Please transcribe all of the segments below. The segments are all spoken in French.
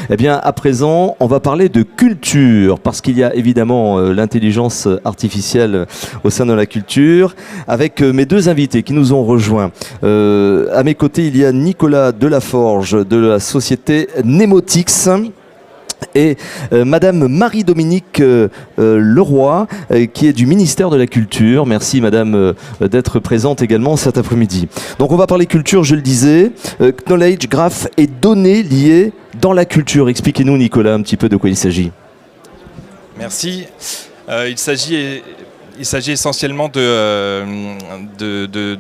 Eh bien, à présent, on va parler de culture, parce qu'il y a évidemment l'intelligence artificielle au sein de la culture, avec mes deux invités qui nous ont rejoints. À mes côtés, il y a Nicolas Delaforge de la société Nemotix. Et Madame Marie-Dominique Leroy, qui est du ministère de la Culture. Merci Madame d'être présente également cet après-midi. Donc on va parler culture, je le disais, knowledge, graph et données liées dans la culture. Expliquez-nous Nicolas un petit peu de quoi il s'agit. Merci. Il s'agit essentiellement de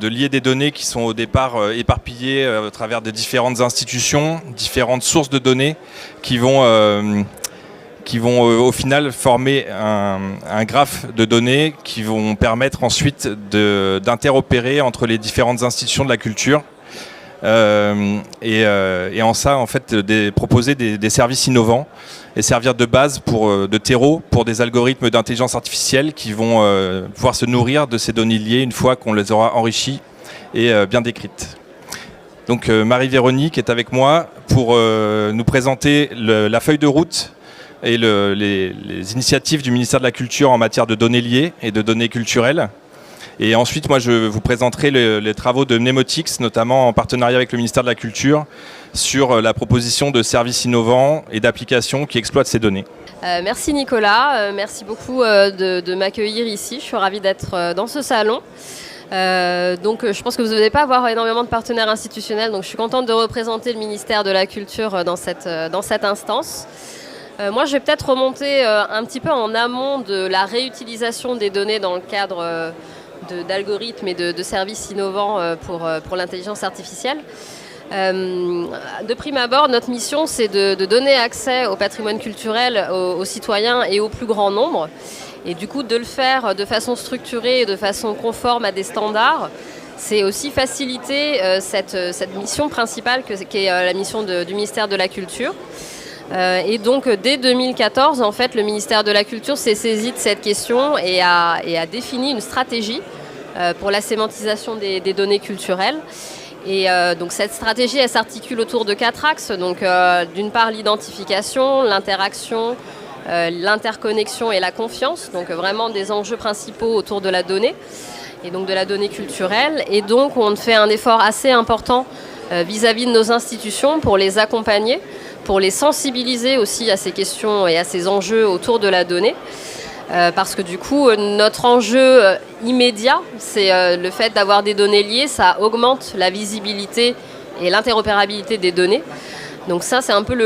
lier des données qui sont au départ éparpillées à travers de différentes institutions, différentes sources de données qui vont au final former un graphe de données qui vont permettre ensuite d'interopérer entre les différentes institutions de la culture. Et en ça, en fait, proposer des services innovants et servir de base de terreau pour des algorithmes d'intelligence artificielle qui vont pouvoir se nourrir de ces données liées une fois qu'on les aura enrichies et bien décrites. Donc Marie-Véronique est avec moi pour nous présenter la feuille de route et les initiatives du ministère de la Culture en matière de données liées et de données culturelles. Et ensuite, moi, je vous présenterai les travaux de Nemotix, notamment en partenariat avec le ministère de la Culture, sur la proposition de services innovants et d'applications qui exploitent ces données. Merci Nicolas, merci beaucoup de m'accueillir ici. Je suis ravie d'être dans ce salon. Donc je pense que vous ne devez pas avoir énormément de partenaires institutionnels, donc je suis contente de représenter le ministère de la Culture dans cette instance. Moi, je vais peut-être remonter un petit peu en amont de la réutilisation des données dans le cadre d'algorithmes et de services innovants pour l'intelligence artificielle. De prime abord, notre mission, c'est de donner accès au patrimoine culturel aux citoyens et au plus grand nombre. Et du coup, de le faire de façon structurée et de façon conforme à des standards, c'est aussi faciliter cette mission principale qui est la mission du ministère de la Culture. Et donc, dès 2014, en fait, le ministère de la Culture s'est saisi de cette question et a défini une stratégie pour la sémantisation des données culturelles. Et donc, cette stratégie, elle s'articule autour de 4 axes. Donc, d'une part, l'identification, l'interaction, l'interconnexion et la confiance. Donc, vraiment des enjeux principaux autour de la donnée et donc de la donnée culturelle. Et donc, on fait un effort assez important vis-à-vis de nos institutions pour les accompagner, pour les sensibiliser aussi à ces questions et à ces enjeux autour de la donnée. Parce que du coup, notre enjeu immédiat, c'est le fait d'avoir des données liées, ça augmente la visibilité et l'interopérabilité des données. Donc ça, c'est un peu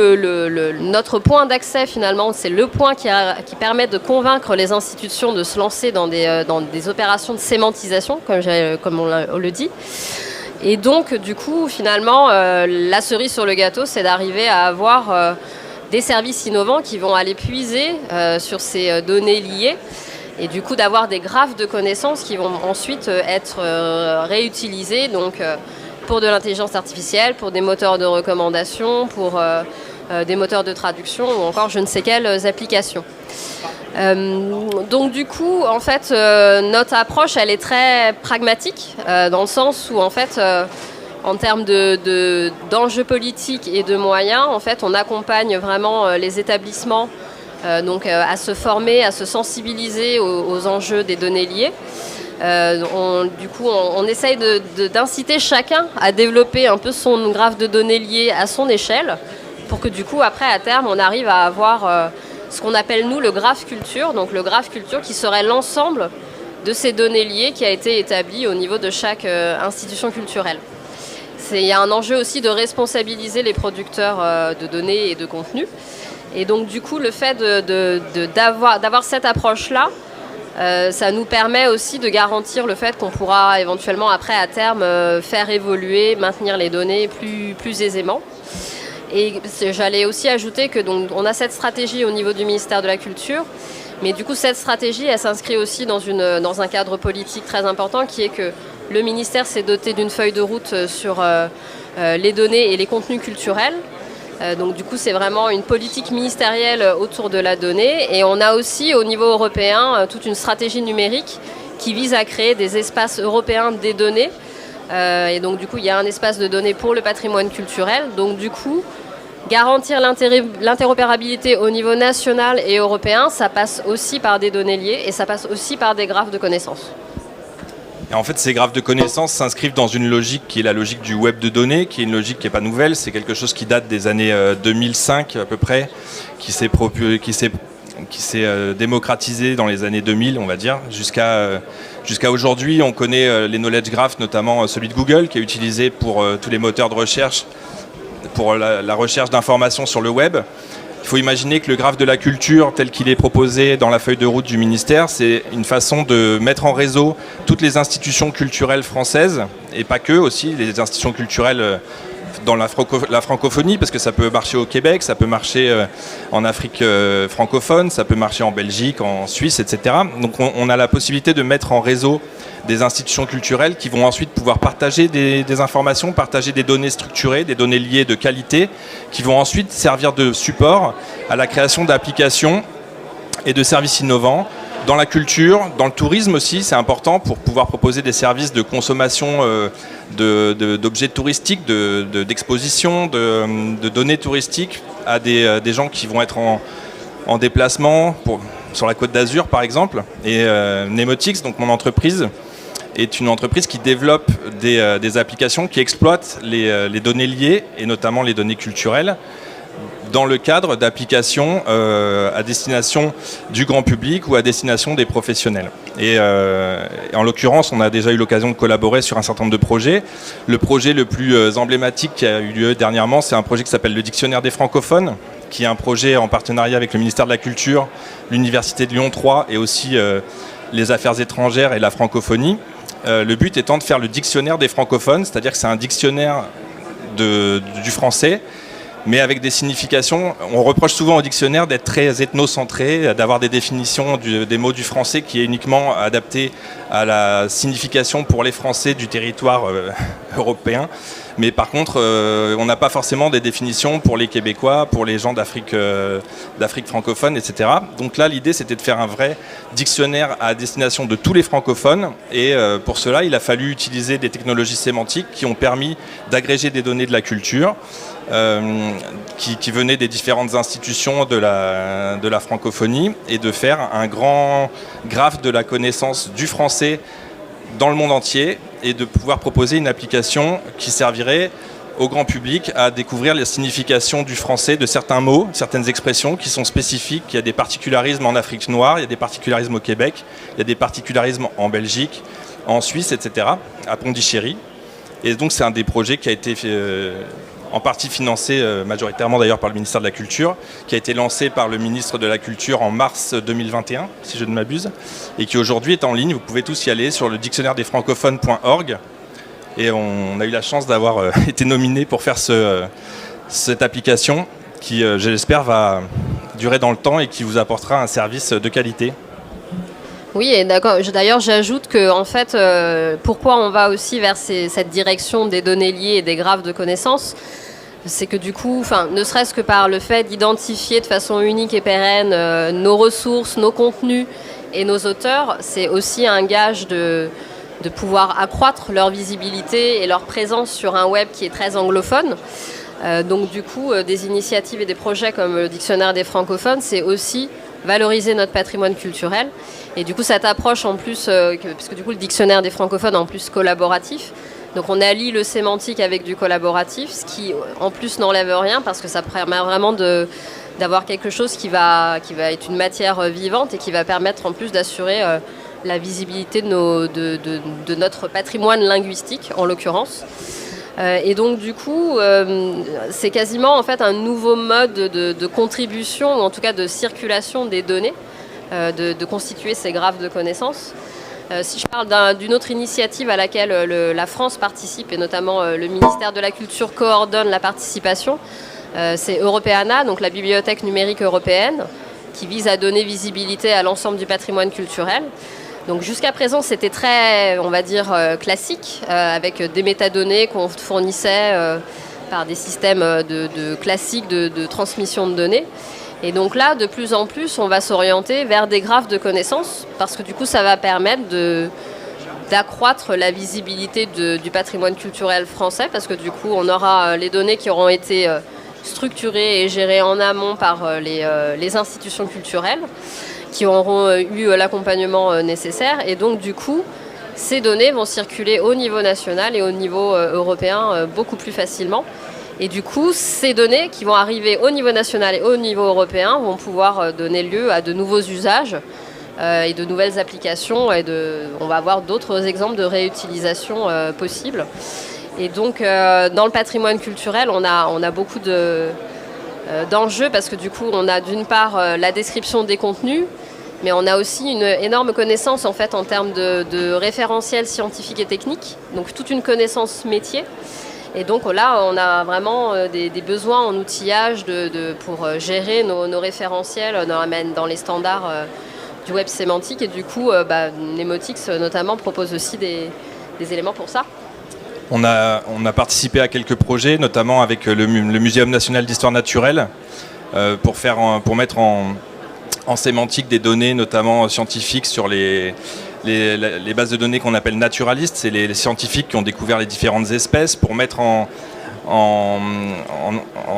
notre point d'accès finalement, c'est le point qui permet de convaincre les institutions de se lancer dans des opérations de sémantisation, comme on le dit. Et donc, du coup, finalement, la cerise sur le gâteau, c'est d'arriver à avoir des services innovants qui vont aller puiser sur ces données liées et du coup d'avoir des graphes de connaissances qui vont ensuite être réutilisés donc, pour de l'intelligence artificielle, pour des moteurs de recommandation, pour des moteurs de traduction ou encore je ne sais quelles applications. Donc du coup, en fait, notre approche, elle est très pragmatique dans le sens où, en fait, en termes d'enjeux politiques et de moyens, en fait, on accompagne vraiment les établissements donc, à se former, à se sensibiliser aux enjeux des données liées. Du coup, on essaye d'inciter chacun à développer un peu son graphe de données liées à son échelle pour que du coup, après, à terme, on arrive à avoir ce qu'on appelle, nous, le graphe culture. Donc le graphe culture qui serait l'ensemble de ces données liées qui a été établi au niveau de chaque institution culturelle. Il y a un enjeu aussi de responsabiliser les producteurs de données et de contenus. Et donc du coup, le fait d'avoir cette approche-là, ça nous permet aussi de garantir le fait qu'on pourra éventuellement après à terme faire évoluer, maintenir les données plus aisément. Et j'allais aussi ajouter que donc, on a cette stratégie au niveau du ministère de la Culture, mais du coup cette stratégie elle s'inscrit aussi dans un cadre politique très important qui est que le ministère s'est doté d'une feuille de route sur les données et les contenus culturels. Donc du coup c'est vraiment une politique ministérielle autour de la donnée et on a aussi au niveau européen toute une stratégie numérique qui vise à créer des espaces européens des données. Et donc du coup il y a un espace de données pour le patrimoine culturel. Donc du coup Garantir l'interopérabilité au niveau national et européen, ça passe aussi par des données liées et ça passe aussi par des graphes de connaissances. Et en fait, ces graphes de connaissances s'inscrivent dans une logique qui est la logique du web de données, qui est une logique qui n'est pas nouvelle. C'est quelque chose qui date des années 2005 à peu près, qui s'est démocratisé dans les années 2000, on va dire, jusqu'à aujourd'hui. On connaît les knowledge graphs, notamment celui de Google, qui est utilisé pour tous les moteurs de recherche, pour la recherche d'informations sur le web. Il faut imaginer que le graphe de la culture, tel qu'il est proposé dans la feuille de route du ministère, c'est une façon de mettre en réseau toutes les institutions culturelles françaises, et pas que, aussi les institutions culturelles dans la francophonie, parce que ça peut marcher au Québec, ça peut marcher en Afrique francophone, ça peut marcher en Belgique, en Suisse, etc. Donc on a la possibilité de mettre en réseau des institutions culturelles qui vont ensuite pouvoir partager des informations, partager des données structurées, des données liées de qualité, qui vont ensuite servir de support à la création d'applications et de services innovants dans la culture, dans le tourisme aussi, c'est important pour pouvoir proposer des services de consommation d'objets touristiques, d'exposition, de données touristiques à des gens qui vont être en déplacement sur la Côte d'Azur par exemple. Et Nemotix, donc mon entreprise, est une entreprise qui développe des applications qui exploitent les données liées et notamment les données culturelles dans le cadre d'applications à destination du grand public ou à destination des professionnels. Et en l'occurrence, on a déjà eu l'occasion de collaborer sur un certain nombre de projets. Le projet le plus emblématique qui a eu lieu dernièrement, c'est un projet qui s'appelle le Dictionnaire des francophones, qui est un projet en partenariat avec le ministère de la Culture, l'Université de Lyon 3 et aussi les Affaires étrangères et la francophonie. Le but étant de faire le dictionnaire des francophones, c'est-à-dire que c'est un dictionnaire du français, mais avec des significations. On reproche souvent au dictionnaire d'être très ethnocentré, d'avoir des définitions des mots du français qui est uniquement adapté à la signification pour les Français du territoire européen. Mais par contre, on n'a pas forcément des définitions pour les Québécois, pour les gens d'Afrique francophone, etc. Donc là, l'idée, c'était de faire un vrai dictionnaire à destination de tous les francophones. Et pour cela, il a fallu utiliser des technologies sémantiques qui ont permis d'agréger des données de la culture, qui venaient des différentes institutions de la francophonie, et de faire un grand graphe de la connaissance du français dans le monde entier, et de pouvoir proposer une application qui servirait au grand public à découvrir les significations du français de certains mots, certaines expressions qui sont spécifiques. Il y a des particularismes en Afrique noire, il y a des particularismes au Québec, il y a des particularismes en Belgique, en Suisse, etc., à Pondichéry. Et donc c'est un des projets qui a été en partie financé majoritairement d'ailleurs par le ministère de la Culture, qui a été lancé par le ministre de la Culture en mars 2021, si je ne m'abuse, et qui aujourd'hui est en ligne. Vous pouvez tous y aller sur le dictionnaire des francophones.org. Et on a eu la chance d'avoir été nominé pour faire cette application qui, je l'espère, va durer dans le temps et qui vous apportera un service de qualité. Oui, et d'accord. D'ailleurs, j'ajoute que, en fait, pourquoi on va aussi vers cette direction des données liées et des graphes de connaissances, c'est que du coup, ne serait-ce que par le fait d'identifier de façon unique et pérenne nos ressources, nos contenus et nos auteurs, c'est aussi un gage de pouvoir accroître leur visibilité et leur présence sur un web qui est très anglophone. Donc du coup, des initiatives et des projets comme le Dictionnaire des francophones, c'est aussi valoriser notre patrimoine culturel. Et du coup, cette approche en plus, puisque du coup le Dictionnaire des francophones est en plus collaboratif, donc on allie le sémantique avec du collaboratif, ce qui en plus n'enlève rien, parce que ça permet vraiment d'avoir quelque chose qui va être une matière vivante et qui va permettre en plus d'assurer la visibilité de notre patrimoine linguistique, en l'occurrence. Et donc du coup, c'est quasiment en fait un nouveau mode de contribution, ou en tout cas de circulation des données, de constituer ces graphes de connaissances. Si je parle d'une autre initiative à laquelle la France participe, et notamment le ministère de la Culture coordonne la participation, c'est Europeana, donc la bibliothèque numérique européenne, qui vise à donner visibilité à l'ensemble du patrimoine culturel. Donc jusqu'à présent, c'était très, on va dire, classique, avec des métadonnées qu'on fournissait par des systèmes classiques de transmission de données. Et donc là, de plus en plus, on va s'orienter vers des graphes de connaissances, parce que du coup, ça va permettre d'accroître la visibilité du patrimoine culturel français, parce que du coup, on aura les données qui auront été structurés et gérés en amont par les institutions culturelles qui auront eu l'accompagnement nécessaire. Et donc du coup, ces données vont circuler au niveau national et au niveau européen beaucoup plus facilement. Et du coup, ces données qui vont arriver au niveau national et au niveau européen vont pouvoir donner lieu à de nouveaux usages et de nouvelles applications. On va avoir d'autres exemples de réutilisation possibles. Et donc, dans le patrimoine culturel, on a beaucoup d'enjeux parce que du coup, on a d'une part la description des contenus, mais on a aussi une énorme connaissance en fait en termes de référentiels scientifiques et techniques, donc toute une connaissance métier. Et donc là, on a vraiment des besoins en outillage pour gérer nos référentiels dans les standards du web sémantique. Et du coup, Mnemotix notamment propose aussi des éléments pour ça. On a participé à quelques projets, notamment avec le Muséum national d'histoire naturelle, pour mettre en sémantique des données, notamment scientifiques, sur les bases de données qu'on appelle naturalistes. C'est les scientifiques qui ont découvert les différentes espèces, pour mettre en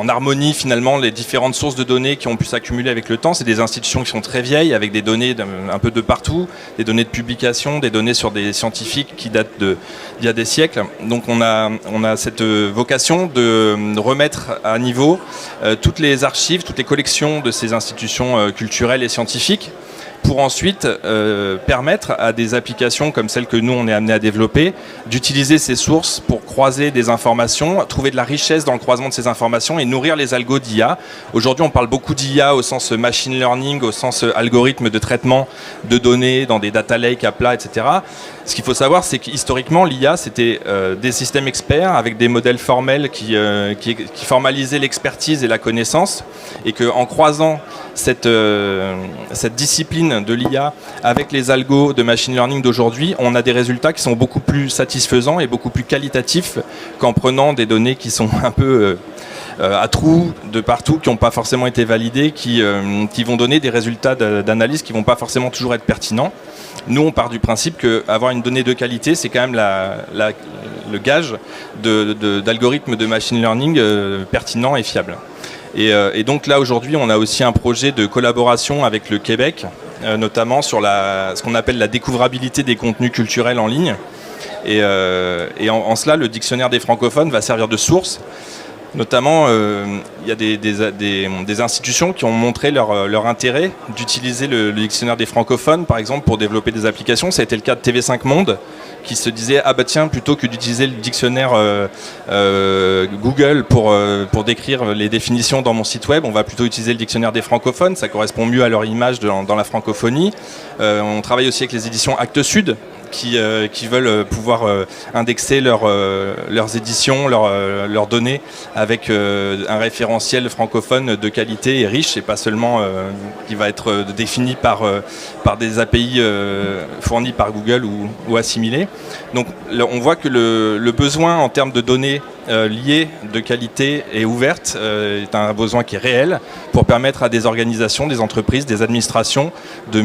harmonie finalement les différentes sources de données qui ont pu s'accumuler avec le temps. C'est des institutions qui sont très vieilles, avec des données un peu de partout, des données de publication, des données sur des scientifiques qui datent d'il y a des siècles. Donc on a cette vocation de remettre à niveau toutes les archives, toutes les collections de ces institutions culturelles et scientifiques, pour ensuite permettre à des applications comme celles que nous on est amené à développer d'utiliser ces sources pour croiser des informations, trouver de la richesse dans le croisement de ces informations et nourrir les algos d'IA. Aujourd'hui on parle beaucoup d'IA au sens machine learning, au sens algorithme de traitement de données dans des data lakes à plat, etc. Ce qu'il faut savoir, c'est qu'historiquement l'IA c'était des systèmes experts avec des modèles formels qui formalisaient l'expertise et la connaissance, et qu'en croisant cette discipline de l'IA avec les algos de machine learning d'aujourd'hui, on a des résultats qui sont beaucoup plus satisfaisants et beaucoup plus qualitatifs qu'en prenant des données qui sont un peu à trous de partout, qui n'ont pas forcément été validées, qui vont donner des résultats d'analyse qui ne vont pas forcément toujours être pertinents. Nous, on part du principe qu'avoir une donnée de qualité, c'est quand même le gage d'algorithmes de machine learning pertinents et fiables. Et donc là, aujourd'hui, on a aussi un projet de collaboration avec le Québec, notamment sur ce qu'on appelle la découvrabilité des contenus culturels en ligne. Et en cela, le dictionnaire des francophones va servir de source. Notamment, il y a des institutions qui ont montré leur intérêt d'utiliser le dictionnaire des francophones, par exemple, pour développer des applications. Ça a été le cas de TV5 Monde, qui se disait « Ah bah tiens, plutôt que d'utiliser le dictionnaire Google pour décrire les définitions dans mon site web, on va plutôt utiliser le dictionnaire des francophones, ça correspond mieux à leur image dans la francophonie. » On travaille aussi avec les éditions Actes Sud, qui veulent pouvoir indexer leurs éditions, leurs données avec un référentiel francophone de qualité et riche, et pas seulement qui va être défini par des API fournis par Google ou assimilés. Donc on voit que le besoin en termes de données liées de qualité et ouvertes est un besoin qui est réel pour permettre à des organisations, des entreprises, des administrations de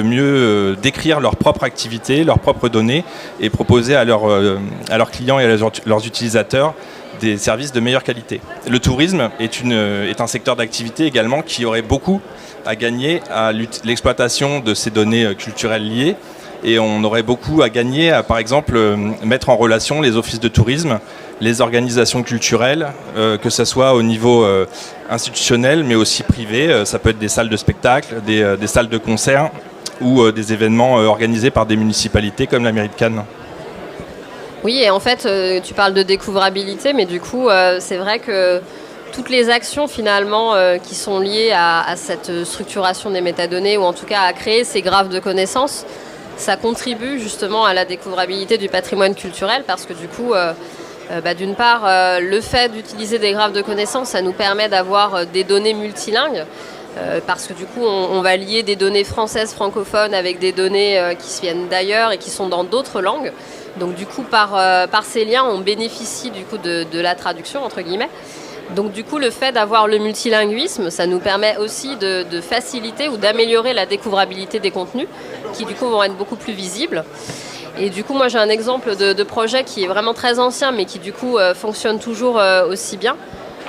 mieux décrire leur propre activité, leurs propres données, et proposer à leurs clients et à leurs utilisateurs des services de meilleure qualité. Le tourisme est un secteur d'activité également qui aurait beaucoup à gagner à l'exploitation de ces données culturelles liées, et on aurait beaucoup à gagner à, par exemple, mettre en relation les offices de tourisme, les organisations culturelles, que ce soit au niveau institutionnel mais aussi privé. Ça peut être des salles de spectacle, des salles de concert, ou des événements organisés par des municipalités comme la mairie de Cannes. Oui, et en fait, tu parles de découvrabilité, mais du coup, c'est vrai que toutes les actions finalement qui sont liées à cette structuration des métadonnées, ou en tout cas à créer ces graphes de connaissances, ça contribue justement à la découvrabilité du patrimoine culturel, parce que du coup, d'une part, le fait d'utiliser des graphes de connaissances, ça nous permet d'avoir des données multilingues, parce que du coup on va lier des données françaises francophones avec des données qui viennent d'ailleurs et qui sont dans d'autres langues. Donc du coup par ces liens on bénéficie du coup de la traduction entre guillemets. Donc du coup le fait d'avoir le multilinguisme, ça nous permet aussi de faciliter ou d'améliorer la découvrabilité des contenus qui du coup vont être beaucoup plus visibles. Et du coup moi j'ai un exemple de projet qui est vraiment très ancien mais qui du coup fonctionne toujours aussi bien.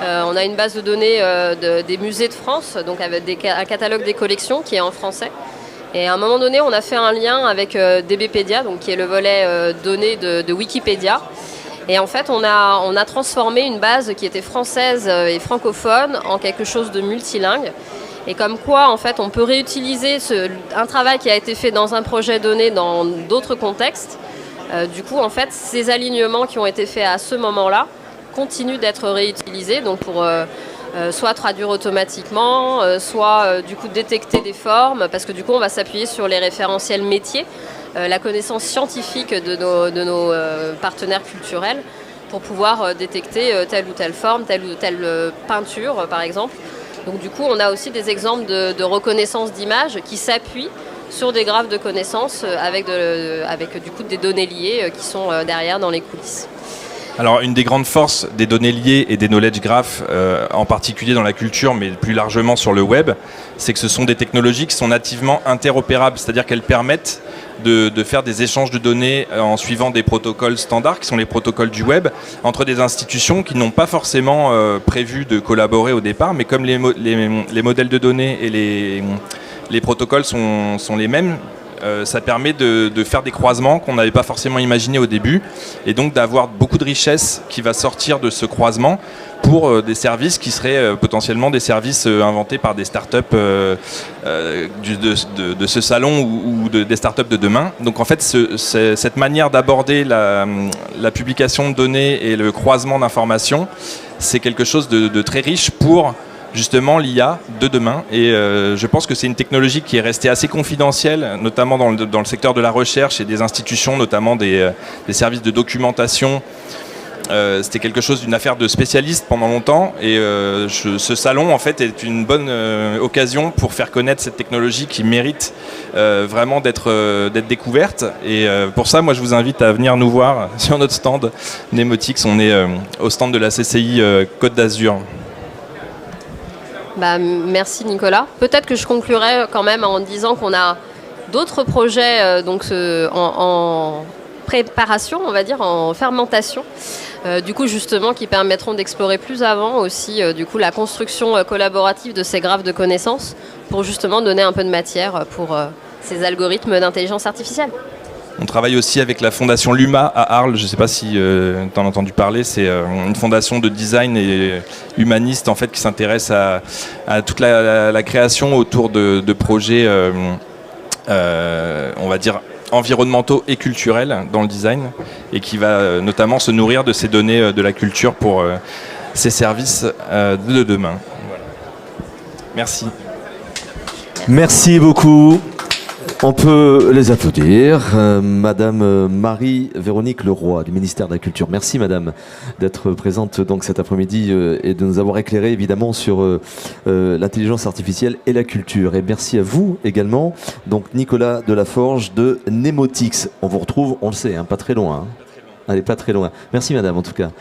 On a une base de données des musées de France, donc avec un catalogue des collections qui est en français. Et à un moment donné, on a fait un lien avec DBpedia, donc qui est le volet données de Wikipédia. Et en fait, on a transformé une base qui était française et francophone en quelque chose de multilingue. Et comme quoi, en fait, on peut réutiliser un travail qui a été fait dans un projet donné dans d'autres contextes. Du coup, en fait, ces alignements qui ont été faits à ce moment-là continuent d'être réutilisés, donc pour soit traduire automatiquement, soit du coup détecter des formes, parce que du coup, on va s'appuyer sur les référentiels métiers, la connaissance scientifique de nos partenaires culturels, pour pouvoir détecter telle ou telle forme, telle ou telle peinture, par exemple. Donc du coup, on a aussi des exemples de reconnaissance d'images qui s'appuient sur des graphes de connaissances avec du coup des données liées qui sont derrière dans les coulisses. Alors, une des grandes forces des données liées et des knowledge graphs, en particulier dans la culture, mais plus largement sur le web, c'est que ce sont des technologies qui sont nativement interopérables, c'est-à-dire qu'elles permettent de faire des échanges de données en suivant des protocoles standards, qui sont les protocoles du web, entre des institutions qui n'ont pas forcément prévu de collaborer au départ, mais comme les modèles de données et les protocoles sont les mêmes, ça permet de faire des croisements qu'on n'avait pas forcément imaginés au début, et donc d'avoir beaucoup de richesse qui va sortir de ce croisement pour des services qui seraient potentiellement des services inventés par des startups de ce salon ou des startups de demain. Donc en fait, cette manière d'aborder la publication de données et le croisement d'informations, c'est quelque chose de très riche pour justement l'IA de demain, et je pense que c'est une technologie qui est restée assez confidentielle, notamment dans le secteur de la recherche et des institutions, notamment des services de documentation. C'était quelque chose d'une affaire de spécialistes pendant longtemps, et ce salon en fait est une bonne occasion pour faire connaître cette technologie qui mérite vraiment d'être découverte, et pour ça moi je vous invite à venir nous voir sur notre stand Nemotix. On est au stand de la CCI Côte d'Azur. Merci Nicolas. Peut-être que je conclurai quand même en disant qu'on a d'autres projets en préparation, on va dire, en fermentation, du coup justement qui permettront d'explorer plus avant aussi du coup la construction collaborative de ces graphes de connaissances pour justement donner un peu de matière pour ces algorithmes d'intelligence artificielle. On travaille aussi avec la fondation Luma à Arles, je ne sais pas si tu en as entendu parler, c'est une fondation de design et humaniste en fait, qui s'intéresse à toute la création autour de projets, on va dire, environnementaux et culturels dans le design, et qui va notamment se nourrir de ces données de la culture pour ces services de demain. Voilà. Merci. Merci beaucoup. On peut les applaudir. Madame Marie-Véronique Leroy du ministère de la Culture. Merci madame d'être présente donc cet après-midi et de nous avoir éclairé évidemment sur l'intelligence artificielle et la culture. Et merci à vous également, donc Nicolas Delaforge de Nemotix. On vous retrouve, on le sait, hein, pas très loin. Hein. Allez, pas très loin. Merci madame en tout cas.